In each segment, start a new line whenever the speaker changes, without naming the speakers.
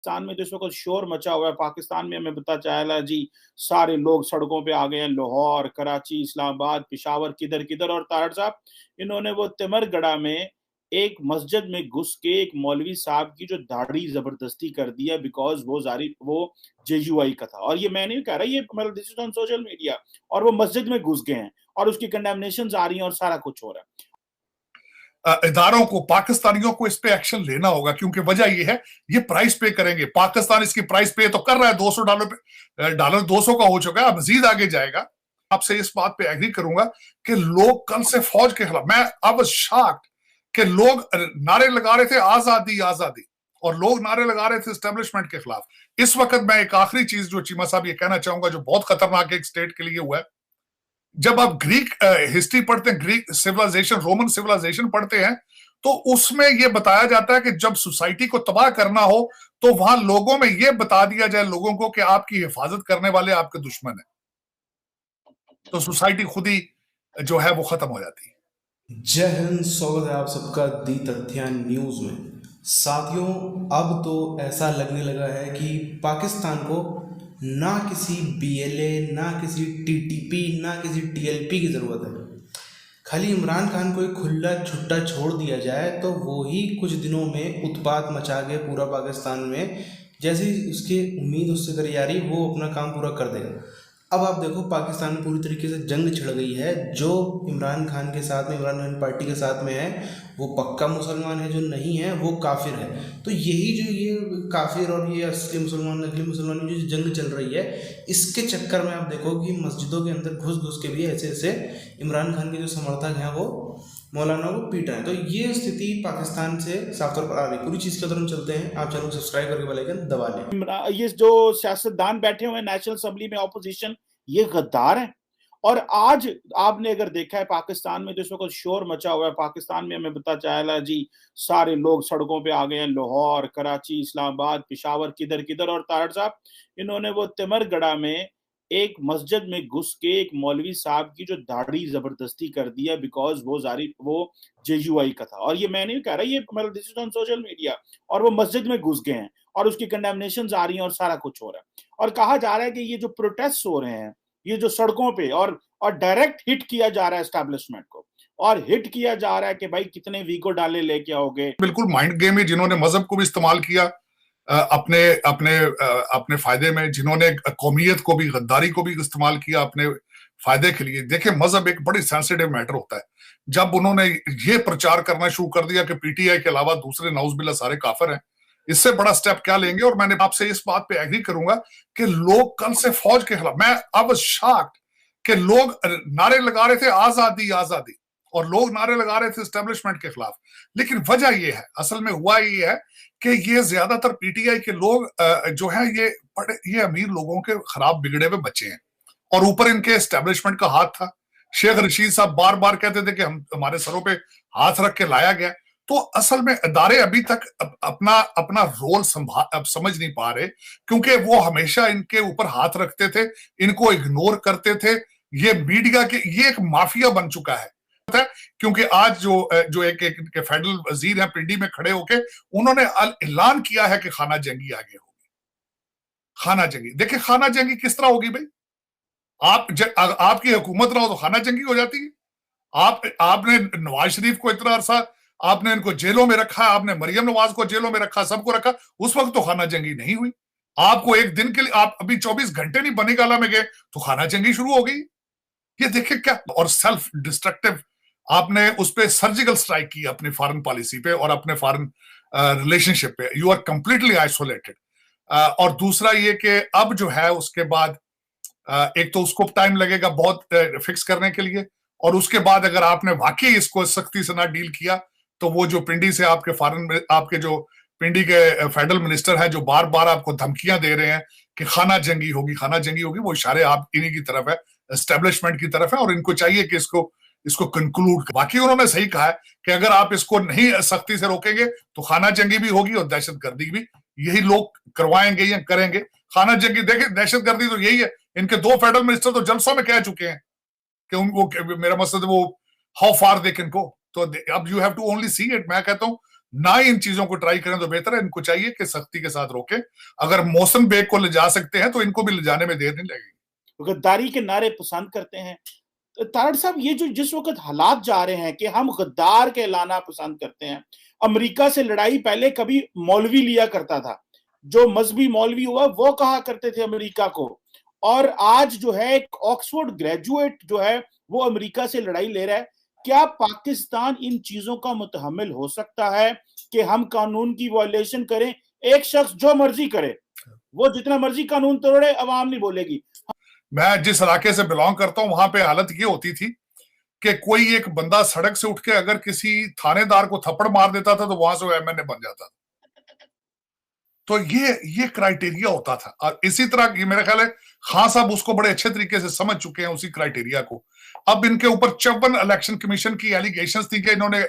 पाकिस्तान में जिस वक़्त शोर मचा हुआ है, पाकिस्तान में हमें पता चला जी, सारे लोग सड़कों पे आ गए हैं, लाहौर, कराची, इस्लामाबाद, पेशावर, किधर-किधर। और तारड़ साहब, इन्होंने वो तिमरगढ़ा में एक मस्जिद में घुस के एक मौलवी साहब की जो दाढ़ी ज़बरदस्ती कर दी है, बिकॉज़ वो जेयूआई का था। और ये मैं नहीं कह रहा, ये मतलब this is on social media. और वो मस्जिद में घुस गए हैं और उसकी कंडेमनेशंस आ रही हैं और सारा कुछ हो रहा है।
इदारों को, पाकिस्तानियों को इस पे एक्शन लेना होगा, क्योंकि वजह यह है, ये प्राइस पे करेंगे। पाकिस्तान इसकी प्राइस पे तो कर रहा है, $200 पे, डॉलर 200 का हो चुका है, अब मजीद आगे जाएगा। आपसे इस बात पे एग्री करूंगा कि लोग कल से फौज के खिलाफ, मैं अब शॉक्ड कि लोग नारे लगा रहे थे आजादी आजादी, और लोग नारे लगा रहे थे एस्टेब्लिशमेंट के खिलाफ। इस वक्त मैं एक आखिरी चीज जो चीमा साहब ये कहना चाहूंगा, जो बहुत खतरनाक एक स्टेट के लिए हुआ है। जब आप ग्रीक हिस्ट्री पढ़ते हैं, ग्रीक सिविलाइजेशन, रोमन सिविलाइजेशन पढ़ते हैं, तो उसमें यह बताया जाता है कि जब सोसाइटी को तबाह करना हो तो वहां लोगों में यह बता दिया जाए लोगों को कि आपकी हिफाजत करने वाले आपके दुश्मन है, तो सोसाइटी खुद ही जो है वो खत्म हो जाती है।
जय हिंद, स्वागत है आप सबका दी तथ्यान न्यूज़ में। साथियों, अब तो ऐसा लगने लगा है कि पाकिस्तान को ना किसी बीएलए, ना किसी टीटीपी, ना किसी टीएलपी की ज़रूरत है। खाली इमरान खान को एक खुला छुट्टा छोड़ दिया जाए तो वो ही कुछ दिनों में उत्पात मचा के पूरा पाकिस्तान में, जैसे ही उसकी उम्मीद उससे करी जा रही, वो अपना काम पूरा कर देगा। अब आप देखो, पाकिस्तान में पूरी तरीके से जंग छिड़ गई है। जो इमरान खान के साथ में, इमरान खान पार्टी के साथ में है, वो पक्का मुसलमान है, जो नहीं है वो काफिर है। तो यही जो ये काफिर और ये असली मुसलमान, नकली मुसलमान की जो जंग चल रही है, इसके चक्कर में आप देखो कि मस्जिदों के अंदर घुस घुस के भी ऐसे ऐसे इमरान खान के जो समर्थक हैं वो मौलाना को पीट रहे हैं। तो ये स्थिति पाकिस्तान से साफ तौर पर आ रही। पूरी चीज़ की तरफ हम चलते हैं। आप चैनल को सब्सक्राइब करके बेल आइकन दबा लें।
ये जो सियासतदान बैठे हुए हैं नेशनल असेंबली में, ऑपोजिशन, ये गद्दार हैं। और आज आपने अगर देखा है, पाकिस्तान में जिस वक़्त शोर मचा हुआ है, पाकिस्तान में हमें पता चला जी, सारे लोग सड़कों पे आ गए हैं, लाहौर, कराची, इस्लामाबाद, पेशावर, किधर-किधर। और तारड़ साहब, इन्होंने वो तिमरगढ़ा में एक मस्जिद में घुस के एक मौलवी साहब की जो दाढ़ी ज़बरदस्ती कर दी है, बिकॉज़ वो जेयूआई का था। और ये मैं नहीं कह रहा, ये मतलब this is on social media. और वो मस्जिद में घुस गए हैं और उसकी कंडेमनेशंस आ रही हैं और सारा कुछ हो रहा है। और कहा जा रहा है कि ये जो प्रोटेस्ट हो रहे हैं, ये जो सड़कों पे, और डायरेक्ट हिट किया जा रहा है एस्टैब्लिशमेंट को, और हिट किया जा रहा है कि भाई कितने वीगो डाले लेके आओगे।
बिल्कुल माइंड गेम है, जिन्होंने मजहब को भी इस्तेमाल किया अपने अपने अपने फायदे में, जिन्होंने कौमियत को भी, गद्दारी को भी इस्तेमाल किया अपने फायदे के लिए। देखिए, मजहब एक बड़ी सेंसिटिव मैटर होता है। जब उन्होंने ये प्रचार करना शुरू कर दिया कि पीटीआई के अलावा दूसरे नाउज़बिल्लाह सारे काफिर हैं, इससे बड़ा स्टेप क्या लेंगे। और मैंने आपसे इस बात पे एग्री करूंगा कि लोग कल से फौज के खिलाफ, मैं अब शॉक्ड कि लोग नारे लगा रहे थे आजादी आजादी, और लोग नारे लगा रहे थे एस्टेब्लिशमेंट के खिलाफ। लेकिन वजह यह है, असल में हुआ ये है कि ये ज्यादातर पीटीआई के लोग जो है, ये अमीर लोगों के खराब बिगड़े हुए बच्चे हैं, और ऊपर इनके एस्टेब्लिशमेंट का हाथ था। शेख रशीद साहब बार बार कहते थे कि हमारे सरों पे हाथ रख के लाया गया। तो असल में अदारे अभी तक अपना अपना रोल अब समझ नहीं पा रहे, क्योंकि वो हमेशा इनके ऊपर हाथ रखते थे, इनको इग्नोर करते थे। ये मीडिया के, ये एक माफिया बन चुका है। क्योंकि आज जो एक फेडरल वजीर है, पिंडी में खड़े होके उन्होंने ऐलान किया है कि खाना जंगी आगे होगी। खाना जंगी, देखिए खाना जंगी किस तरह होगी भाई? आपकी हुकूमत रहो तो खाना जंगी हो जाती है। आपने नवाज शरीफ को इतना अरसा आपने इनको जेलों में रखा, आपने मरियम नवाज को जेलों में रखा, सबको रखा, उस वक्त तो खाना जंगी नहीं हुई। आपको एक दिन के लिए, आप अभी 24 घंटे नहीं बनी गाला में गए तो खाना जंगी शुरू हो गई। ये देखिए क्या, और सेल्फ डिस्ट्रक्टिव आपने उस पर सर्जिकल स्ट्राइक की अपनी फॉरेन पॉलिसी पे और अपने फॉरेन रिलेशनशिप पे। You are completely isolated. और दूसरा ये कि अब जो है उसके बाद एक तो उसको टाइम लगेगा बहुत फिक्स करने के लिए, और उसके बाद अगर आपने वाकई इसको सख्ती से ना डील किया तो वो जो पिंडी से आपके आपके जो पिंडी के फेडरल मिनिस्टर हैं, जो बार बार आपको धमकियां दे रहे हैं कि खाना जंगी होगी, खाना जंगी होगी, वो इशारे आप इन्हीं की तरफ है, एस्टेब्लिशमेंट की तरफ है, और इनको चाहिए कि इसको कंक्लूड। बाकी उन्होंने सही कहा है कि अगर आप इसको नहीं सख्ती से रोकेंगे तो खाना जंगी भी होगी और दहशतगर्दी भी यही लोग करवाएंगे या करेंगे। खाना जंगी, देखिए दहशतगर्दी तो यही है। इनके 2 फेडरल मिनिस्टर तो जलसों में कह चुके हैं कि उनको, मेरा मकसद वो how far they can go. तो अब you have to only see it. मैं कहता हूं ना ही इन चीजों को ट्राई करें तो बेहतर है। इनको चाहिए कि सख्ती के साथ रोकें। अगर मौसम बेग को ले जा सकते हैं तो इनको भी ले जाने में देर नहीं लगेगी।
गद्दारी के नारे पसंद करते हैं तारड़ साहब, ये जो जिस वक्त हालात जा रहे हैं कि हम गद्दार कहलाना पसंद करते हैं। अमेरिका से लड़ाई पहले कभी मौलवी लिया करता था, जो मजहबी मौलवी हुआ वो कहा करते थे अमेरिका को, और आज जो है एक ऑक्सफोर्ड ग्रेजुएट जो है वो अमेरिका से लड़ाई ले रहा है। क्या पाकिस्तान इन चीजों का मुतहम्मिल हो सकता है कि हम कानून की वायलेशन करें? एक शख्स जो मर्जी करे, वो जितना मर्जी कानून तोड़े, अवाम नहीं बोलेगी।
मैं जिस इलाके से बिलोंग करता हूं वहां पे हालत ये होती थी कि कोई एक बंदा सड़क से उठ के अगर किसी थानेदार को थप्पड़ मार देता था तो वहां से वो एमएनए बन जाता था। तो ये क्राइटेरिया होता था। और इसी तरह की मेरा ख्याल है खान साहब उसको बड़े अच्छे तरीके से समझ चुके हैं उसी क्राइटेरिया को। अब इनके ऊपर 54 इलेक्शन कमीशन की एलिगेशंस थी कि इन्होंने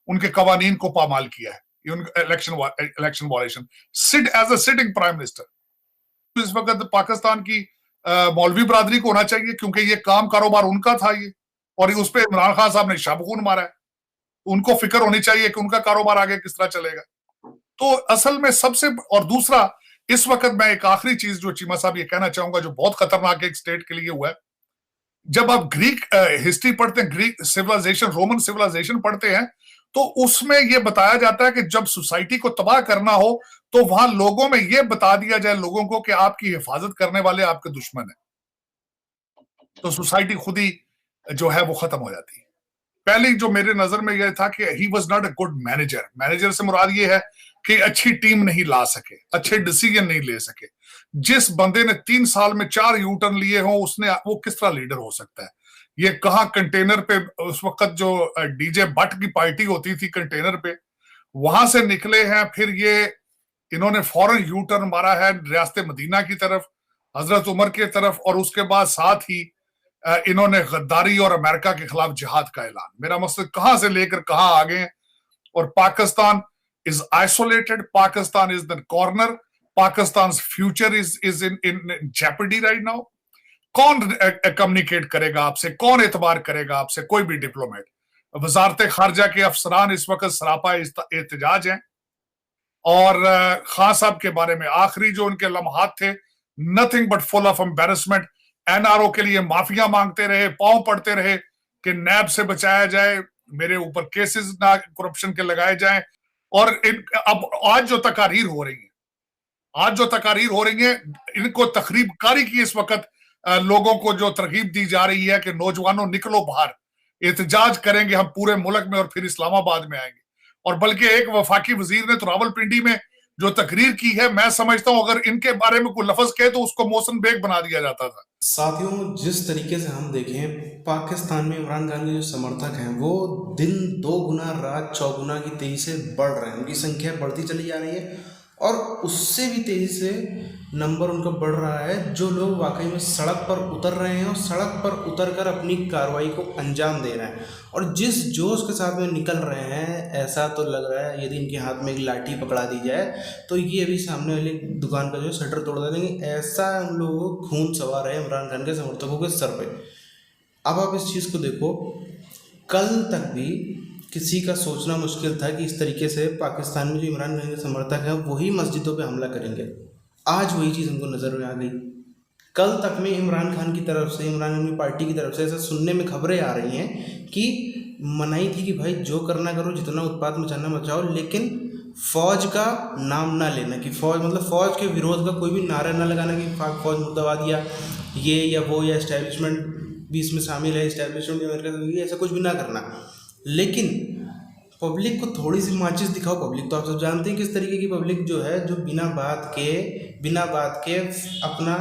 उनके कवानीन को पामाल किया है, election violation. Sit as a sitting prime minister इस वक्त पाकिस्तान की मौलवी बरादरी को होना चाहिए, क्योंकि ये काम कारोबार उनका था ये, और उस पर इमरान खान साहब ने शाबखून मारा है। उनको फिक्र होनी चाहिए कि उनका कारोबार आगे किस तरह चलेगा। तो असल में सबसे, और दूसरा इस वक्त मैं एक आखिरी चीज जो चीमा साहब ये कहना चाहूंगा जो बहुत खतरनाक एक स्टेट के लिए हुआ है, जब आप ग्रीक हिस्ट्री पढ़ते हैं, ग्रीक सिविलाइजेशन, रोमन सिविलाइजेशन पढ़ते हैं, तो उसमें यह बताया जाता है कि जब सोसाइटी को तबाह करना हो तो वहां लोगों में यह बता दिया जाए लोगों को कि आपकी हिफाजत करने वाले आपके दुश्मन है, तो सोसाइटी खुद ही जो है वो खत्म हो जाती है। पहले जो मेरे नजर में यह था कि he was not a good manager. Manager से मुराद ये है कि अच्छी टीम नहीं ला सके, अच्छे डिसीजन नहीं ले सके। जिस बंदे ने 3 साल में 4 यू टर्न लिए हो, वो किस तरह लीडर हो सकता है? ये कहां कंटेनर पे उस वक्त जो डीजे भट्ट की पार्टी होती थी कंटेनर पे, वहां से निकले हैं, फिर ये इन्होंने फौरन यू टर्न मारा है रियासत मदीना की तरफ, हजरत उमर की तरफ, और उसके बाद साथ ही इन्होंने गद्दारी और अमेरिका के खिलाफ जिहाद का ऐलान। मेरा मकसद कहां से लेकर कहां आ गए। और Pakistan is isolated. Pakistan is the corner. Pakistan's future is in jeopardy right now. कौन कम्युनिकेट करेगा आपसे, कौन एतबार करेगा आपसे? कोई भी डिप्लोमेट। वजारत खारजा के अफसरान इस वक्त सरापा एहतजाज हैं। और खान साहब के बारे में आखिरी जो उनके लम्हात थे, nothing but full of embarrassment. NRO के लिए माफिया मांगते रहे, पांव पड़ते रहे कि नैब से बचाया जाए, मेरे ऊपर केसेस ना करप्शन के लगाए जाएं। और अब आज जो तकारीर हो रही है, इनको तखरीबकारी की इस वक्त लोगों को जो तरगीब दी जा रही है कि नौजवानों निकलो बाहर, एहतजाज करेंगे हम पूरे मुल्क में और फिर इस्लामाबाद में आएंगे। और बल्कि एक वफाकी वजीर ने तो रावलपिंडी में जो तकरीर की है, मैं समझता हूं अगर इनके बारे में कोई लफ्ज कहे तो उसको मौसम बेग बना दिया जाता था।
साथियों, जिस तरीके से हम देखें पाकिस्तान में इमरान खान के जो समर्थक हैं वो दिन 2 गुना रात 4 गुना की तेजी से बढ़ रहे हैं। उनकी संख्या बढ़ती चली जा रही है और उससे भी तेज़ी से नंबर उनका बढ़ रहा है जो लोग वाकई में सड़क पर उतर रहे हैं और सड़क पर उतरकर अपनी कार्रवाई को अंजाम दे रहे हैं। और जिस जोश के साथ में निकल रहे हैं, ऐसा तो लग रहा है यदि इनके हाथ में एक लाठी पकड़ा दी जाए तो ये अभी सामने वाली दुकान का जो शटर तोड़ देंगे। ऐसा उन लोगों को खून सवार है इमरान खान के समर्थकों के सर पे। अब आप इस चीज़ को देखो, कल तक भी किसी का सोचना मुश्किल था कि इस तरीके से पाकिस्तान में जो इमरान खान के समर्थक हैं वही मस्जिदों पे हमला करेंगे। आज वही चीज़ हमको नज़र में आ गई। कल तक में इमरान खान की तरफ से, इमरान खान की पार्टी की तरफ से ऐसा सुनने में खबरें आ रही हैं कि मनाही थी कि भाई जो करना करो, जितना उत्पात मचाना मचाओ, लेकिन फ़ौज का नाम ना लेना, कि फ़ौज मतलब फ़ौज के विरोध का कोई भी नारा ना लगाना कि फ़ौज मुर्दाबाद या ये या वो या इस्टेब्लिशमेंट भी इसमें शामिल है, इस्टेब्लिशमेंट अमेरिका, ऐसा कुछ भी ना करना। लेकिन पब्लिक को थोड़ी सी माचिस दिखाओ। पब्लिक तो आप सब जानते हैं किस तरीके की पब्लिक जो है, जो बिना बात के अपना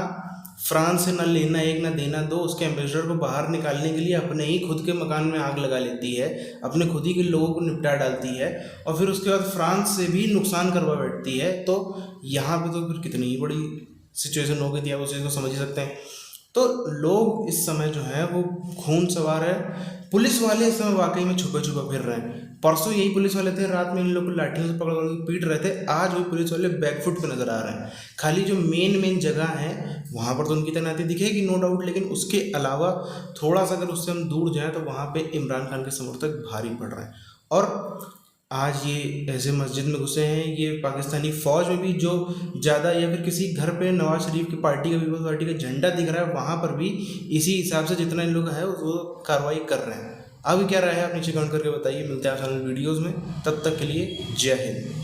फ्रांस से न लेना एक न देना दो, उसके एम्बेसडर को बाहर निकालने के लिए अपने ही खुद के मकान में आग लगा लेती है, अपने खुद ही के लोगों को निपटा डालती है और फिर उसके बाद फ्रांस से भी नुकसान करवा बैठती है। तो यहाँ पे तो फिर कितनी ही बड़ी सिचुएशन हो गई थी, आप उस चीज़ को समझ ही सकते हैं। तो लोग इस समय जो है वो खून सवार है। पुलिस वाले इस समय वाकई में छुपे फिर रहे हैं। परसों यही पुलिस वाले थे, रात में इन लोग को लाठियों से पकड़ पीट रहे थे। आज वही पुलिस वाले बैकफुट पे नज़र आ रहे हैं। खाली जो मेन जगह है वहाँ पर तो उनकी तैनाती दिखेगी नो डाउट, लेकिन उसके अलावा थोड़ा सा अगर उससे हम दूर जाएँ तो वहाँ पे इमरान खान के समर्थक भारी पड़ रहे हैं। और आज ये ऐसे मस्जिद में घुसे हैं, ये पाकिस्तानी फ़ौज में भी जो ज़्यादा, या फिर किसी घर पे नवाज शरीफ की पार्टी का, पीपल्स पार्टी का झंडा दिख रहा है, वहाँ पर भी इसी हिसाब से जितना इन लोग है वो कार्रवाई कर रहे हैं। अभी क्या रहा है आप नीचे कमेंट करके बताइए। मिलते हैं आने वाले वीडियोज़ में, तब तक के लिए जय हिंद।